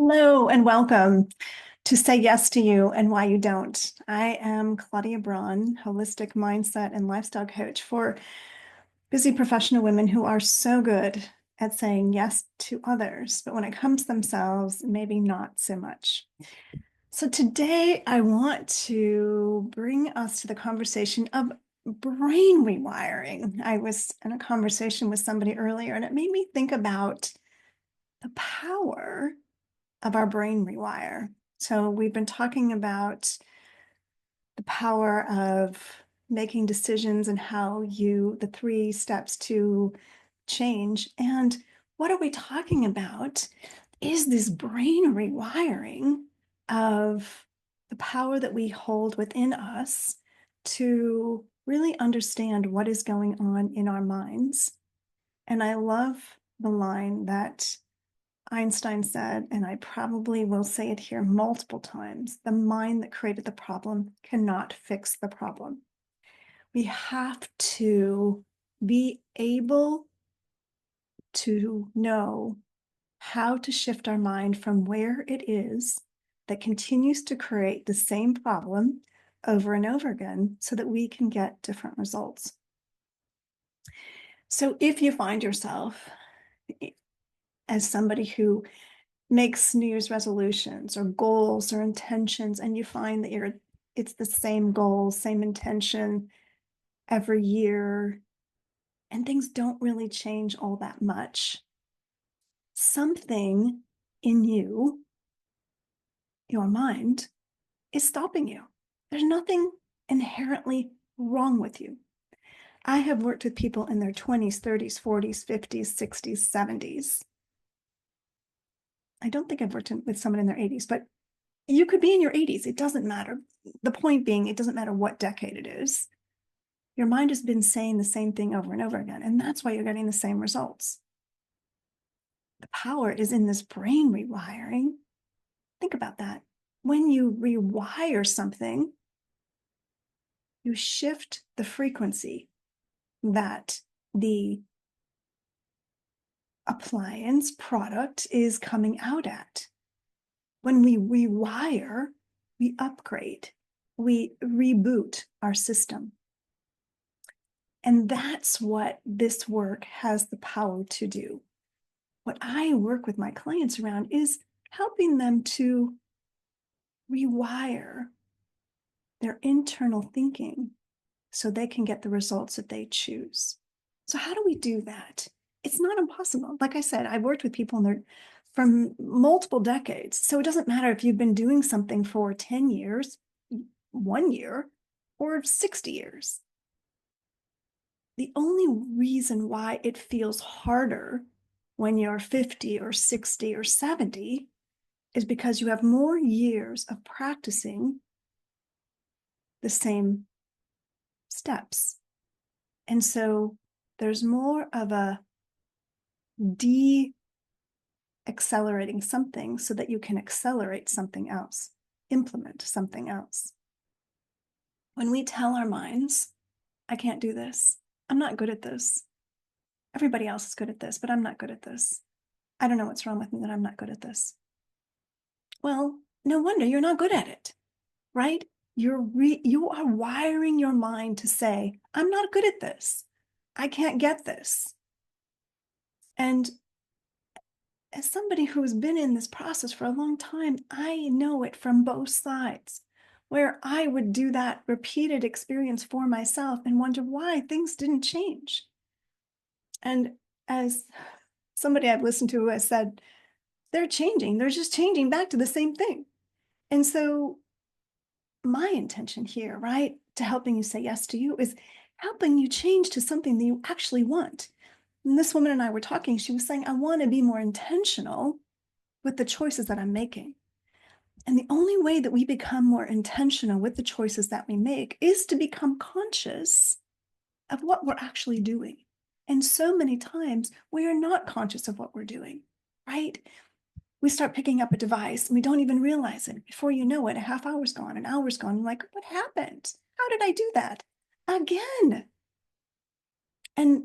Hello and welcome to Say Yes to You and Why You Don't. I am Claudia Braun, holistic mindset and lifestyle coach for busy professional women who are so good at saying yes to others, but when it comes to themselves, maybe not so much. So today I want to bring us to the conversation of brain rewiring. I was in a conversation with somebody earlier, and it made me think about the power of our brain rewire. So we've been talking about the power of making decisions and how the three steps to change. And what are we talking about is this brain rewiring of the power that we hold within us to really understand what is going on in our minds. And I love the line that Einstein said, and I probably will say it here multiple times, the mind that created the problem cannot fix the problem. We have to be able to know how to shift our mind from where it is that continues to create the same problem over and over again so that we can get different results. So if you find yourself as somebody who makes New Year's resolutions or goals or intentions, and you find that it's the same goal, same intention every year, and things don't really change all that much. Something in you, your mind, is stopping you. There's nothing inherently wrong with you. I have worked with people in their 20s, 30s, 40s, 50s, 60s, 70s. I don't think I've worked with someone in their 80s, but you could be in your 80s. It doesn't matter. The point being, it doesn't matter what decade it is. Your mind has been saying the same thing over and over again, and that's why you're getting the same results. The power is in this brain rewiring. Think about that. When you rewire something, you shift the frequency that the appliance product is coming out at. When we rewire, we upgrade, we reboot our system. And that's what this work has the power to do. What I work with my clients around is helping them to rewire their internal thinking so they can get the results that they choose. So how do we do that? It's not impossible. Like I said, I've worked with people from multiple decades. So it doesn't matter if you've been doing something for 10 years, 1 year, or 60 years. The only reason why it feels harder when you're 50 or 60 or 70 is because you have more years of practicing the same steps. And so there's more of a de-accelerating something so that you can accelerate something else, implement something else. When we tell our minds, I can't do this, I'm not good at this, everybody else is good at this, but I'm not good at this. I don't know what's wrong with me that I'm not good at this. Well, no wonder you're not good at it, right? You are wiring your mind to say, I'm not good at this. I can't get this. And as somebody who's been in this process for a long time, I know it from both sides, where I would do that repeated experience for myself and wonder why things didn't change. And as somebody I've listened to has said, they're changing, they're just changing back to the same thing. And so my intention here, right, to helping you say yes to you is helping you change to something that you actually want. And this woman and I were talking, she was saying, I want to be more intentional with the choices that I'm making. And the only way that we become more intentional with the choices that we make is to become conscious of what we're actually doing. And so many times we are not conscious of what we're doing, right? We start picking up a device and we don't even realize it. Before you know it, a half hour's gone, an hour's gone. You're like, what happened? How did I do that? Again. And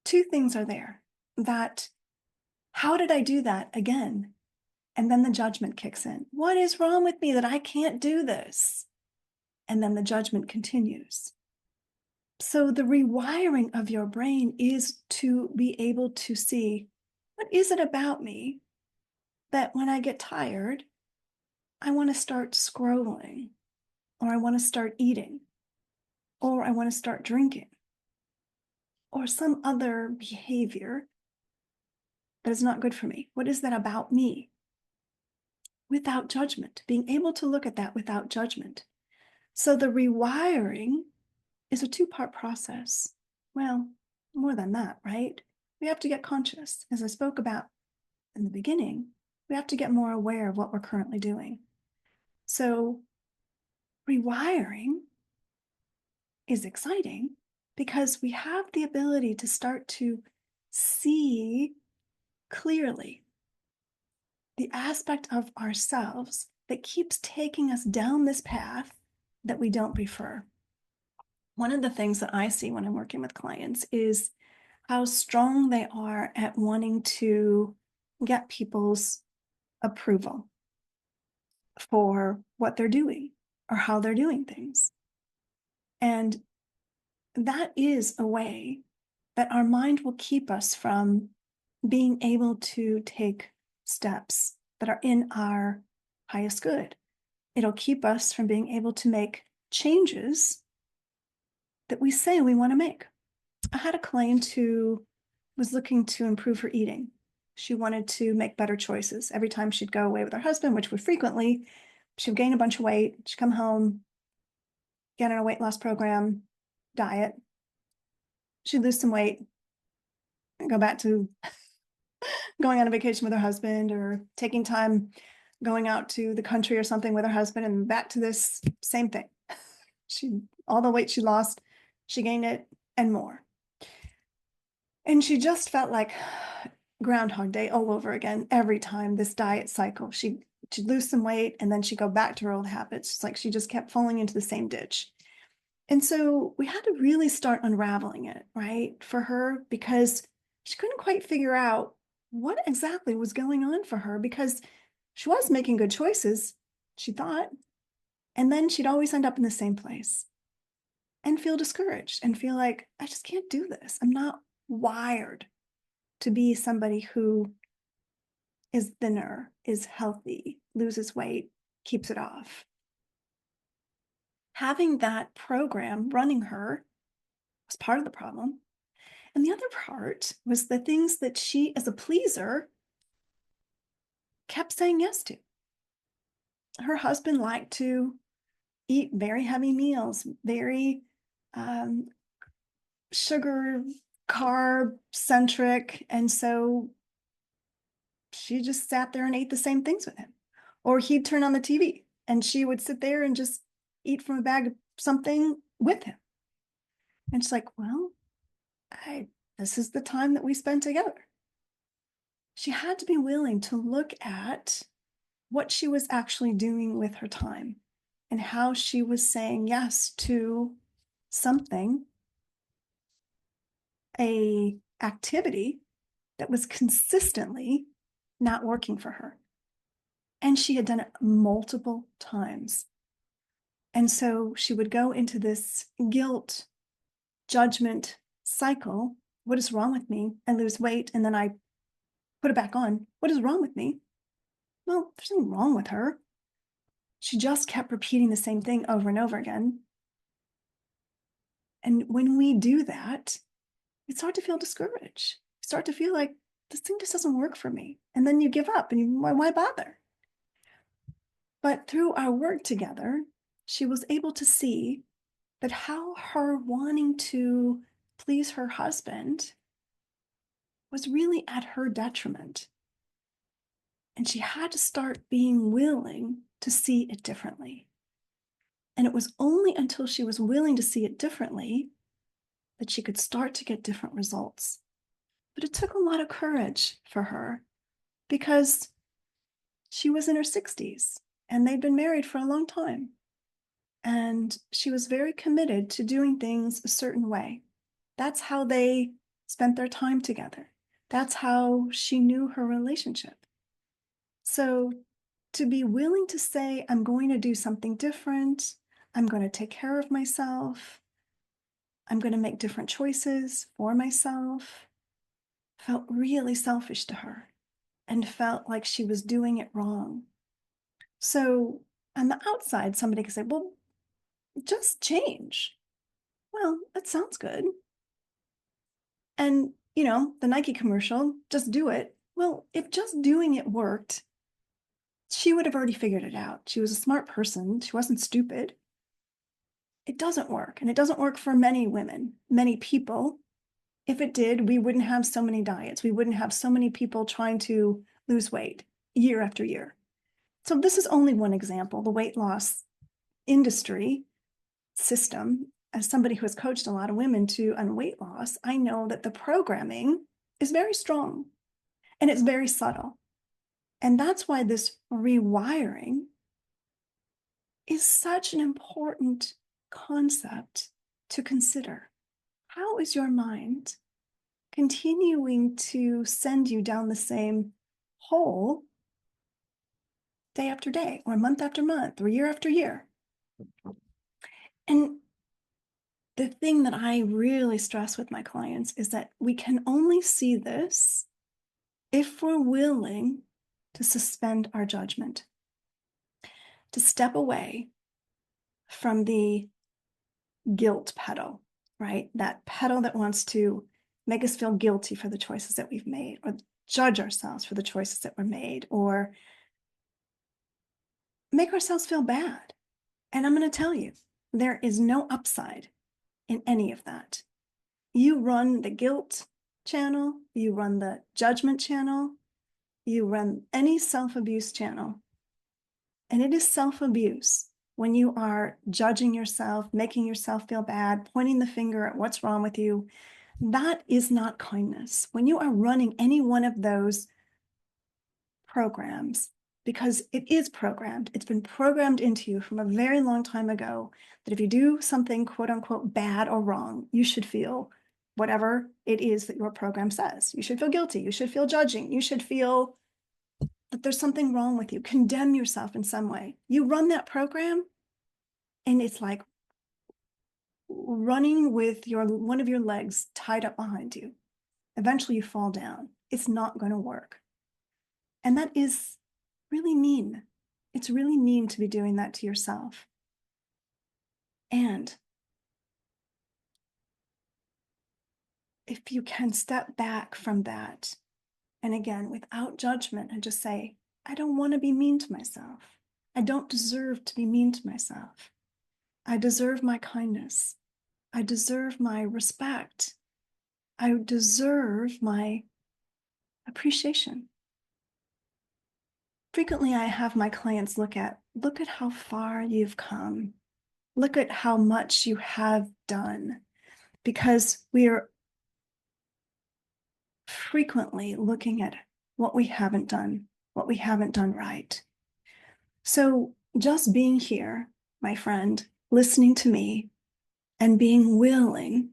two things are there that, how did I do that again? And then the judgment kicks in. What is wrong with me that I can't do this? And then the judgment continues. So the rewiring of your brain is to be able to see, what is it about me that when I get tired, I want to start scrolling, or I want to start eating, or I want to start drinking, or some other behavior that is not good for me? What is that about me? Without judgment, being able to look at that without judgment. So the rewiring is a two-part process. Well, more than that, right? We have to get conscious. As I spoke about in the beginning, we have to get more aware of what we're currently doing. So rewiring is exciting because we have the ability to start to see clearly the aspect of ourselves that keeps taking us down this path that we don't prefer. One of the things that I see when I'm working with clients is how strong they are at wanting to get people's approval for what they're doing or how they're doing things. And that is a way that our mind will keep us from being able to take steps that are in our highest good. It'll keep us from being able to make changes that we say we want to make. I had a client who was looking to improve her eating. She wanted to make better choices. Every time she'd go away with her husband, which was frequently, she'd gain a bunch of weight. She'd come home, get on a weight loss program, diet. She'd lose some weight and go back to going on a vacation with her husband, or taking time going out to the country or something with her husband, and back to this same thing. All the weight she lost, she gained it and more. And she just felt like Groundhog Day all over again. Every time this diet cycle, she'd lose some weight and then she'd go back to her old habits. It's like she just kept falling into the same ditch. And so we had to really start unraveling it, right, for her, because she couldn't quite figure out what exactly was going on for her, because she was making good choices, she thought, and then she'd always end up in the same place and feel discouraged and feel like, I just can't do this. I'm not wired to be somebody who is thinner, is healthy, loses weight, keeps it off. Having that program running her was part of the problem. And the other part was the things that she, as a pleaser, kept saying yes to. Her husband liked to eat very heavy meals, very sugar, carb centric. And so she just sat there and ate the same things with him. Or he'd turn on the TV and she would sit there and just eat from a bag of something with him. And she's like, well, this is the time that we spend together. She had to be willing to look at what she was actually doing with her time and how she was saying yes to something, a activity that was consistently not working for her. And she had done it multiple times. And so she would go into this guilt, judgment cycle. What is wrong with me? I lose weight and then I put it back on. What is wrong with me? Well, there's nothing wrong with her. She just kept repeating the same thing over and over again. And when we do that, we start to feel discouraged. We start to feel like this thing just doesn't work for me. And then you give up and why bother? But through our work together, she was able to see that how her wanting to please her husband was really at her detriment. And she had to start being willing to see it differently. And it was only until she was willing to see it differently that she could start to get different results. But it took a lot of courage for her because she was in her 60s and they'd been married for a long time. And she was very committed to doing things a certain way. That's how they spent their time together. That's how she knew her relationship. So to be willing to say, I'm going to do something different, I'm going to take care of myself, I'm going to make different choices for myself, felt really selfish to her and felt like she was doing it wrong. So on the outside, somebody could say, well, just change. Well, that sounds good. And, the Nike commercial, just do it. Well, if just doing it worked, she would have already figured it out. She was a smart person. She wasn't stupid. It doesn't work. And it doesn't work for many women, many people. If it did, we wouldn't have so many diets. We wouldn't have so many people trying to lose weight year after year. So this is only one example, the weight loss industry system. As somebody who has coached a lot of women on weight loss, I know that the programming is very strong and it's very subtle. And that's why this rewiring is such an important concept to consider. How is your mind continuing to send you down the same hole day after day, or month after month, or year after year? And the thing that I really stress with my clients is that we can only see this if we're willing to suspend our judgment, to step away from the guilt pedal, right? That pedal that wants to make us feel guilty for the choices that we've made, or judge ourselves for the choices that were made, or make ourselves feel bad. And I'm going to tell you, there is no upside in any of that. You run the guilt channel, you run the judgment channel, you run any self-abuse channel, and it is self-abuse when you are judging yourself, making yourself feel bad, pointing the finger at what's wrong with you. That is not kindness. When you are running any one of those programs, because it is programmed, it's been programmed into you from a very long time ago that if you do something quote unquote bad or wrong, you should feel whatever it is that your program says. You should feel guilty, you should feel judging, you should feel that there's something wrong with you, condemn yourself in some way. You run that program and it's like running with one of your legs tied up behind you. Eventually you fall down. It's not going to work. And that is really mean. It's really mean to be doing that to yourself. And if you can step back from that, and again, without judgment, and just say, I don't want to be mean to myself. I don't deserve to be mean to myself. I deserve my kindness. I deserve my respect. I deserve my appreciation. Frequently, I have my clients look at how far you've come. Look at how much you have done, because we are frequently looking at what we haven't done right. So just being here, my friend, listening to me and being willing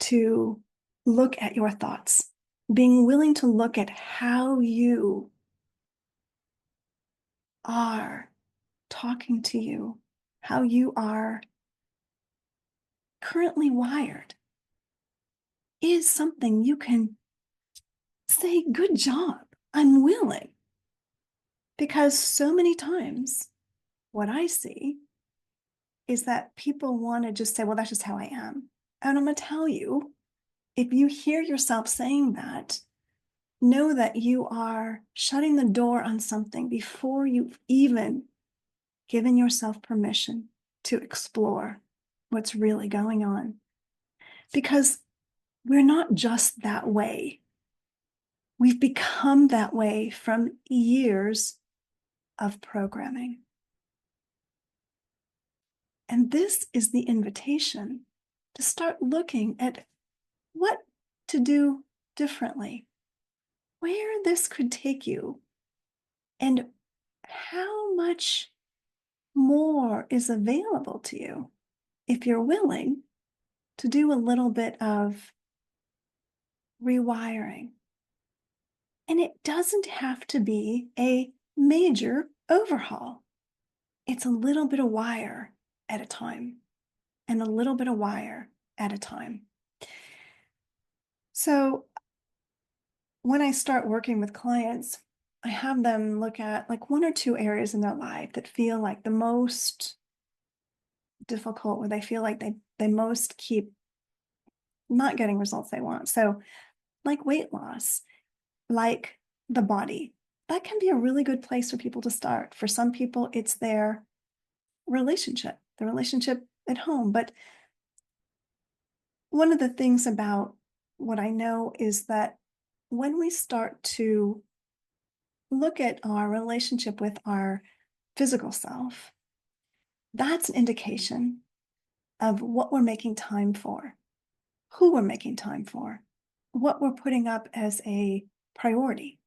to look at your thoughts, being willing to look at how you are talking to you, how you are currently wired, is something you can say, good job, I'm willing. Because so many times what I see is that people want to just say, well, that's just how I am. And I'm going to tell you, if you hear yourself saying that, know that you are shutting the door on something before you've even given yourself permission to explore what's really going on. Because we're not just that way. We've become that way from years of programming. And this is the invitation to start looking at what to do differently, where this could take you, and how much more is available to you if you're willing to do a little bit of rewiring And it doesn't have to be a major overhaul. It's a little bit of wire at a time and a little bit of wire at a time. So when I start working with clients, I have them look at like one or two areas in their life that feel like the most difficult, where they feel like they most keep not getting results they want. So like weight loss, like the body, that can be a really good place for people to start. For some people, it's their relationship, the relationship at home. But one of the things about what I know is that when we start to look at our relationship with our physical self, that's an indication of what we're making time for, who we're making time for, what we're putting up as a priority.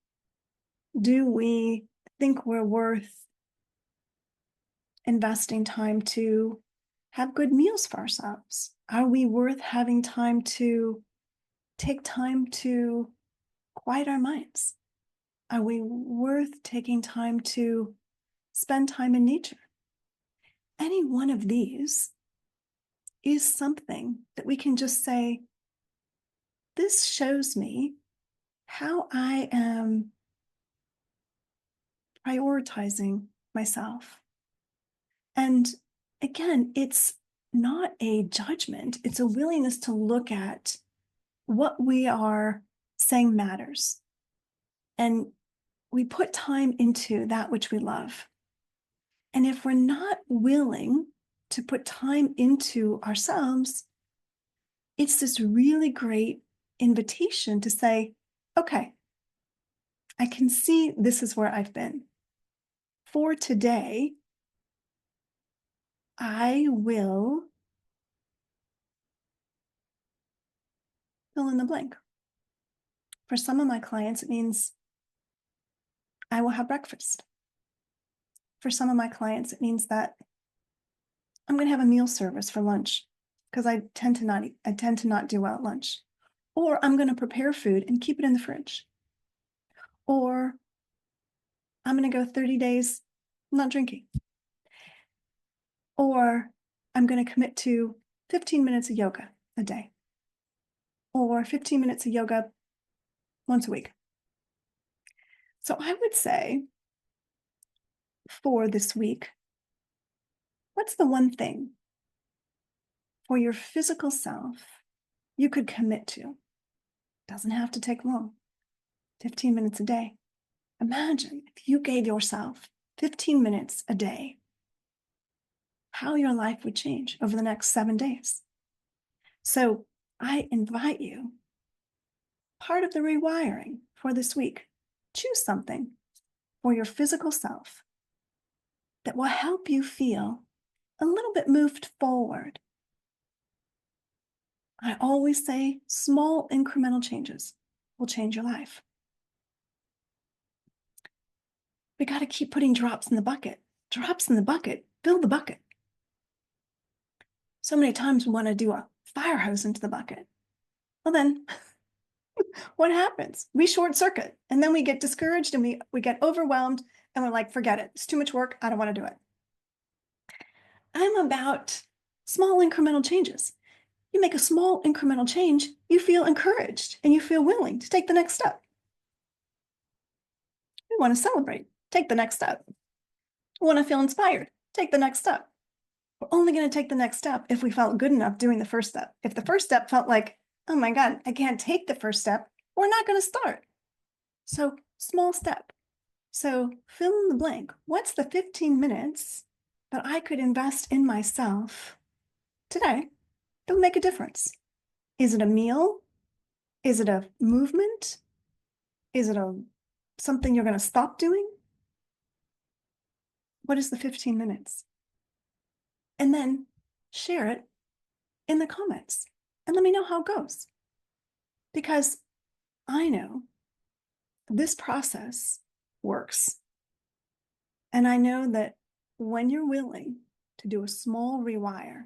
Do we think we're worth investing time to have good meals for ourselves? Are we worth having time to take time to quiet our minds? Are we worth taking time to spend time in nature? Any one of these is something that we can just say, this shows me how I am prioritizing myself. And again, it's not a judgment, it's a willingness to look at what we are saying matters. And we put time into that which we love. And if we're not willing to put time into ourselves, it's this really great invitation to say, okay, I can see this is where I've been. For today, I will fill in the blank. For some of my clients, it means I will have breakfast. For some of my clients, it means that I'm going to have a meal service for lunch because I tend to not do well at lunch. Or I'm going to prepare food and keep it in the fridge. Or I'm going to go 30 days not drinking. Or I'm going to commit to 15 minutes of yoga a day. Or 15 minutes of yoga once a week. So I would say for this week, what's the one thing for your physical self you could commit to? Doesn't have to take long, 15 minutes a day. Imagine if you gave yourself 15 minutes a day, how your life would change over the next 7 days. So I invite you, part of the rewiring for this week, choose something for your physical self that will help you feel a little bit moved forward. I always say small incremental changes will change your life. We got to keep putting drops in the bucket. Drops in the bucket, fill the bucket. So many times we want to do a fire hose into the bucket. Well, then what happens? We short circuit and then we get discouraged and we get overwhelmed and we're like, forget it. It's too much work. I don't want to do it. I'm about small incremental changes. You make a small incremental change, you feel encouraged and you feel willing to take the next step. We want to celebrate, take the next step. We want to feel inspired, take the next step. We're only going to take the next step if we felt good enough doing the first step. If the first step felt like, oh my God, I can't take the first step, we're not going to start. So small step. So fill in the blank. What's the 15 minutes that I could invest in myself today that will make a difference? Is it a meal? Is it a movement? Is it something you're going to stop doing? What is the 15 minutes? And then share it in the comments and let me know how it goes. Because I know this process works. And I know that when you're willing to do a small rewire,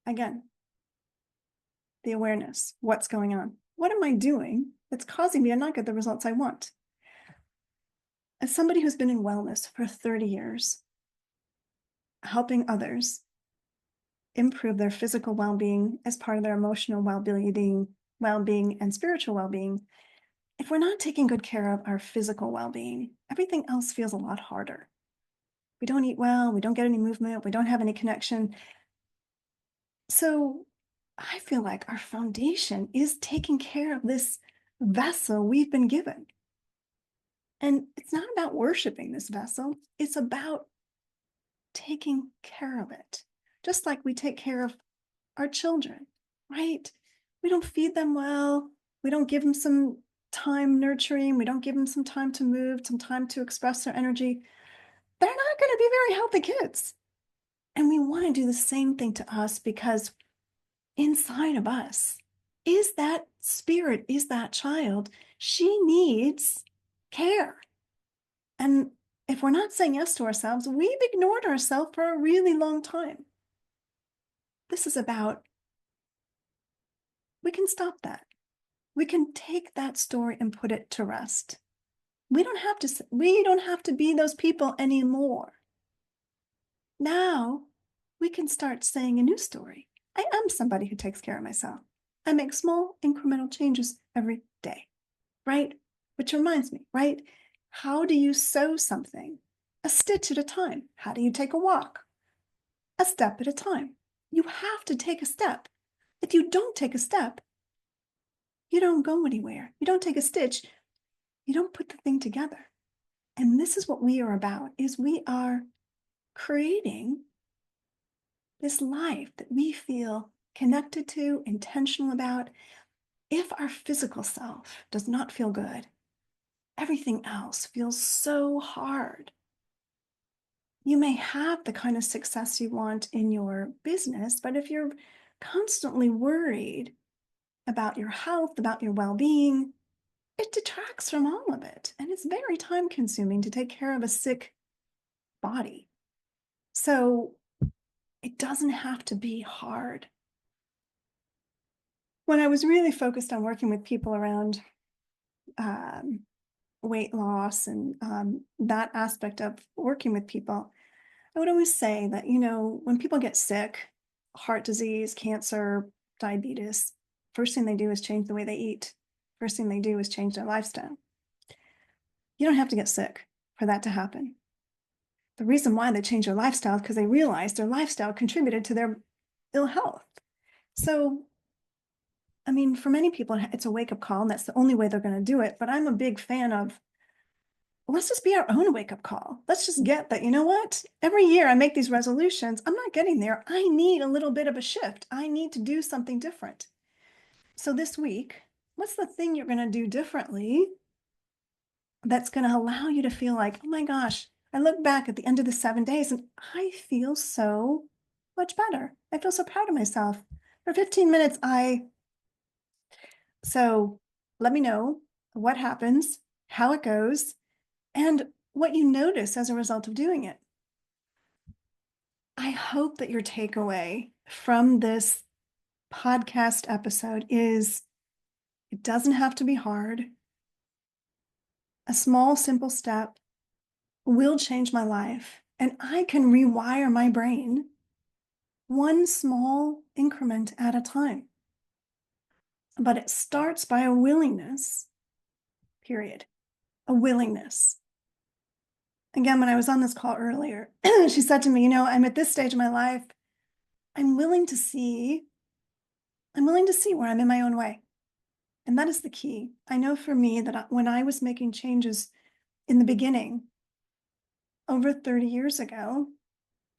again, the awareness, what's going on? What am I doing that's causing me to not get the results I want. As somebody who's been in wellness for 30 years, helping others improve their physical well-being as part of their emotional well-being and spiritual well-being, if we're not taking good care of our physical well-being, everything else feels a lot harder. We don't eat well, we don't get any movement, we don't have any connection. So I feel like our foundation is taking care of this vessel we've been given. And it's not about worshiping this vessel, it's about taking care of it. Just like we take care of our children, right? We don't feed them well, we don't give them some time nurturing, we don't give them some time to move, some time to express their energy. They're not going to be very healthy kids. And we want to do the same thing to us because inside of us is that spirit, is that child. She needs care. And if we're not saying yes to ourselves, we've ignored ourselves for a really long time. This is about, we can stop that. We can take that story and put it to rest. We don't have to be those people anymore. Now we can start saying a new story. I am somebody who takes care of myself. I make small incremental changes every day, right? Which reminds me, right? How do you sew something? A stitch at a time. How do you take a walk? A step at a time. You have to take a step. If you don't take a step, you don't go anywhere. You don't take a stitch, you don't put the thing together. And this is what we are about, is we are creating this life that we feel connected to, intentional about. If our physical self does not feel good, everything else feels so hard. You may have the kind of success you want in your business, but if you're constantly worried about your health, about your well-being, it detracts from all of it. And it's very time consuming to take care of a sick body. So it doesn't have to be hard. When I was really focused on working with people around weight loss and that aspect of working with people, I would always say that, when people get sick, heart disease, cancer, diabetes, first thing they do is change the way they eat. First thing they do is change their lifestyle. You don't have to get sick for that to happen. The reason why they change their lifestyle is because they realized their lifestyle contributed to their ill health. So, I mean, for many people, it's a wake-up call, and that's the only way they're going to do it. But I'm a big fan of, let's just be our own wake-up call. Let's just get that, you know what? Every year I make these resolutions. I'm not getting there. I need a little bit of a shift. I need to do something different. So this week, what's the thing you're going to do differently that's going to allow you to feel like, oh my gosh, I look back at the end of the 7 days and I feel so much better. I feel so proud of myself. For 15 minutes, so let me know what happens, how it goes, and what you notice as a result of doing it. I hope that your takeaway from this podcast episode is it doesn't have to be hard. A small, simple step will change my life, and I can rewire my brain one small increment at a time. But it starts by a willingness, period. A willingness. Again, when I was on this call earlier, she said to me, I'm at this stage of my life. I'm willing to see where I'm in my own way. And that is the key. I know for me that when I was making changes in the beginning, over 30 years ago,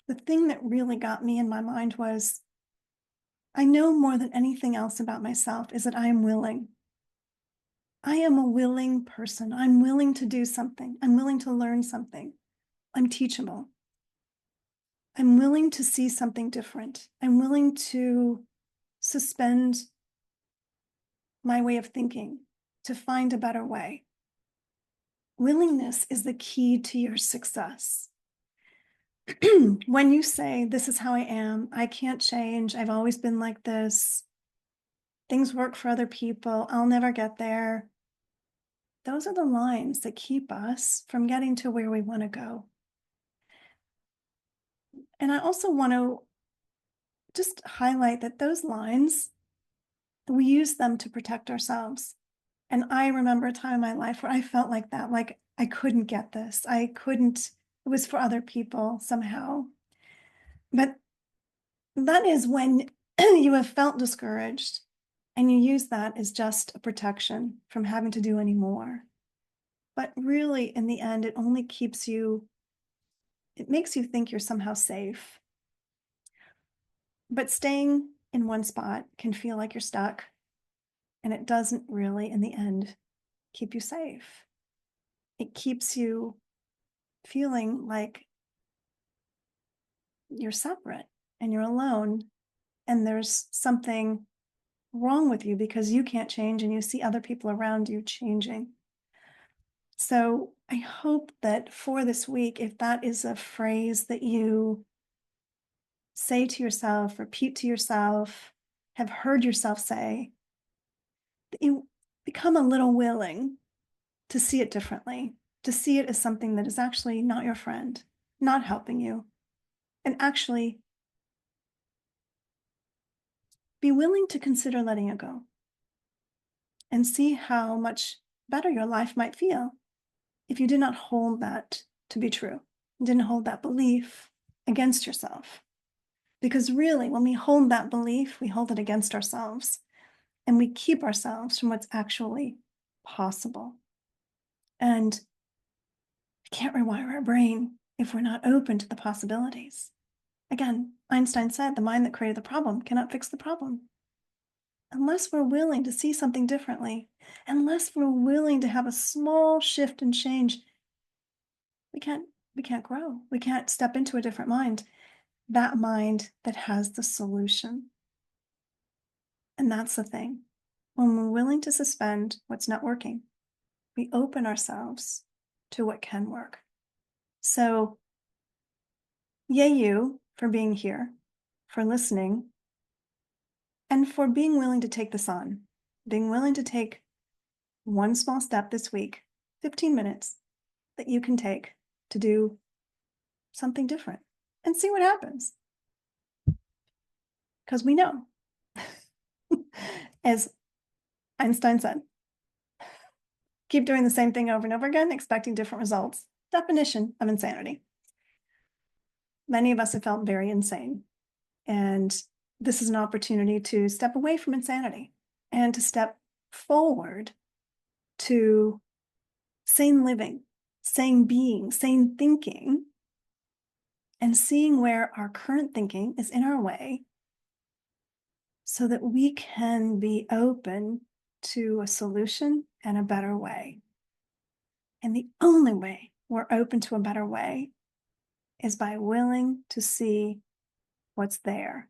the thing that really got me in my mind was, I know more than anything else about myself is that I am willing. I am a willing person. I'm willing to do something. I'm willing to learn something. I'm teachable. I'm willing to see something different. I'm willing to suspend my way of thinking to find a better way. Willingness is the key to your success. When you say, this is how I am, I can't change, I've always been like this, things work for other people, I'll never get there, those are the lines that keep us from getting to where we want to go. And I also want to just highlight that those lines, we use them to protect ourselves. And I remember a time in my life where I felt like that, like I couldn't get this. I couldn't, it was for other people somehow. But that is when you have felt discouraged and you use that as just a protection from having to do any more. But really, in the end, it only keeps you, it makes you think you're somehow safe. But staying in one spot can feel like you're stuck, and it doesn't really, in the end, keep you safe. It keeps you feeling like you're separate and you're alone, and there's something wrong with you because you can't change and you see other people around you changing. So I hope that for this week, if that is a phrase that you say to yourself, repeat to yourself, have heard yourself say, that you become a little willing to see it differently, to see it as something that is actually not your friend, not helping you, and actually be willing to consider letting it go and see how much better your life might feel if you did not hold that to be true, didn't hold that belief against yourself. Because really, when we hold that belief, we hold it against ourselves and we keep ourselves from what's actually possible. And we can't rewire our brain if we're not open to the possibilities. Again, Einstein said the mind that created the problem cannot fix the problem. Unless we're willing to see something differently, unless we're willing to have a small shift and change, we can't grow. We can't step into a different mind, that mind that has the solution. And that's the thing. When we're willing to suspend what's not working, we open ourselves to what can work. So, yay you for being here, for listening, and for being willing to take this on, being willing to take one small step this week, 15 minutes that you can take to do something different and see what happens. Because we know, as Einstein said, keep doing the same thing over and over again, expecting different results. Definition of insanity. Many of us have felt very insane. And this is an opportunity to step away from insanity and to step forward to sane living, sane being, sane thinking, and seeing where our current thinking is in our way so that we can be open to a solution and a better way. And the only way we're open to a better way is by willing to see what's there.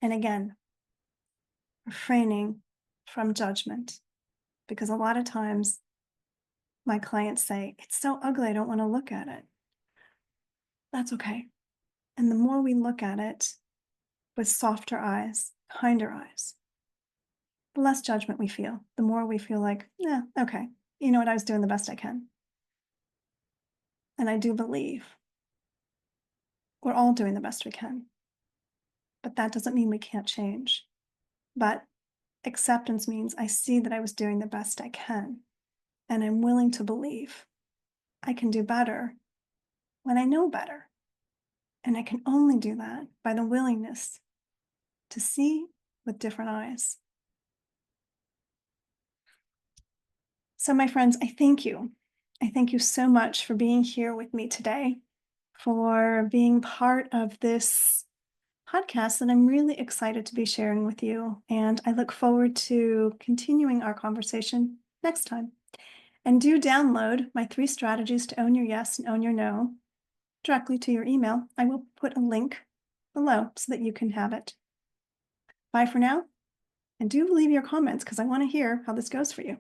And again, refraining from judgment, because a lot of times my clients say, it's so ugly, I don't want to look at it. That's okay. And the more we look at it with softer eyes, kinder eyes, the less judgment we feel, the more we feel like, yeah, okay, you know what, I was doing the best I can. And I do believe we're all doing the best we can. But that doesn't mean we can't change. But acceptance means I see that I was doing the best I can. And I'm willing to believe I can do better when I know better. And I can only do that by the willingness to see with different eyes. So, my friends, I thank you. I thank you so much for being here with me today, for being part of this podcast that I'm really excited to be sharing with you. And I look forward to continuing our conversation next time. And do download my 3 strategies to own your yes and own your no directly to your email. I will put a link below so that you can have it. Bye for now. And do leave your comments because I want to hear how this goes for you.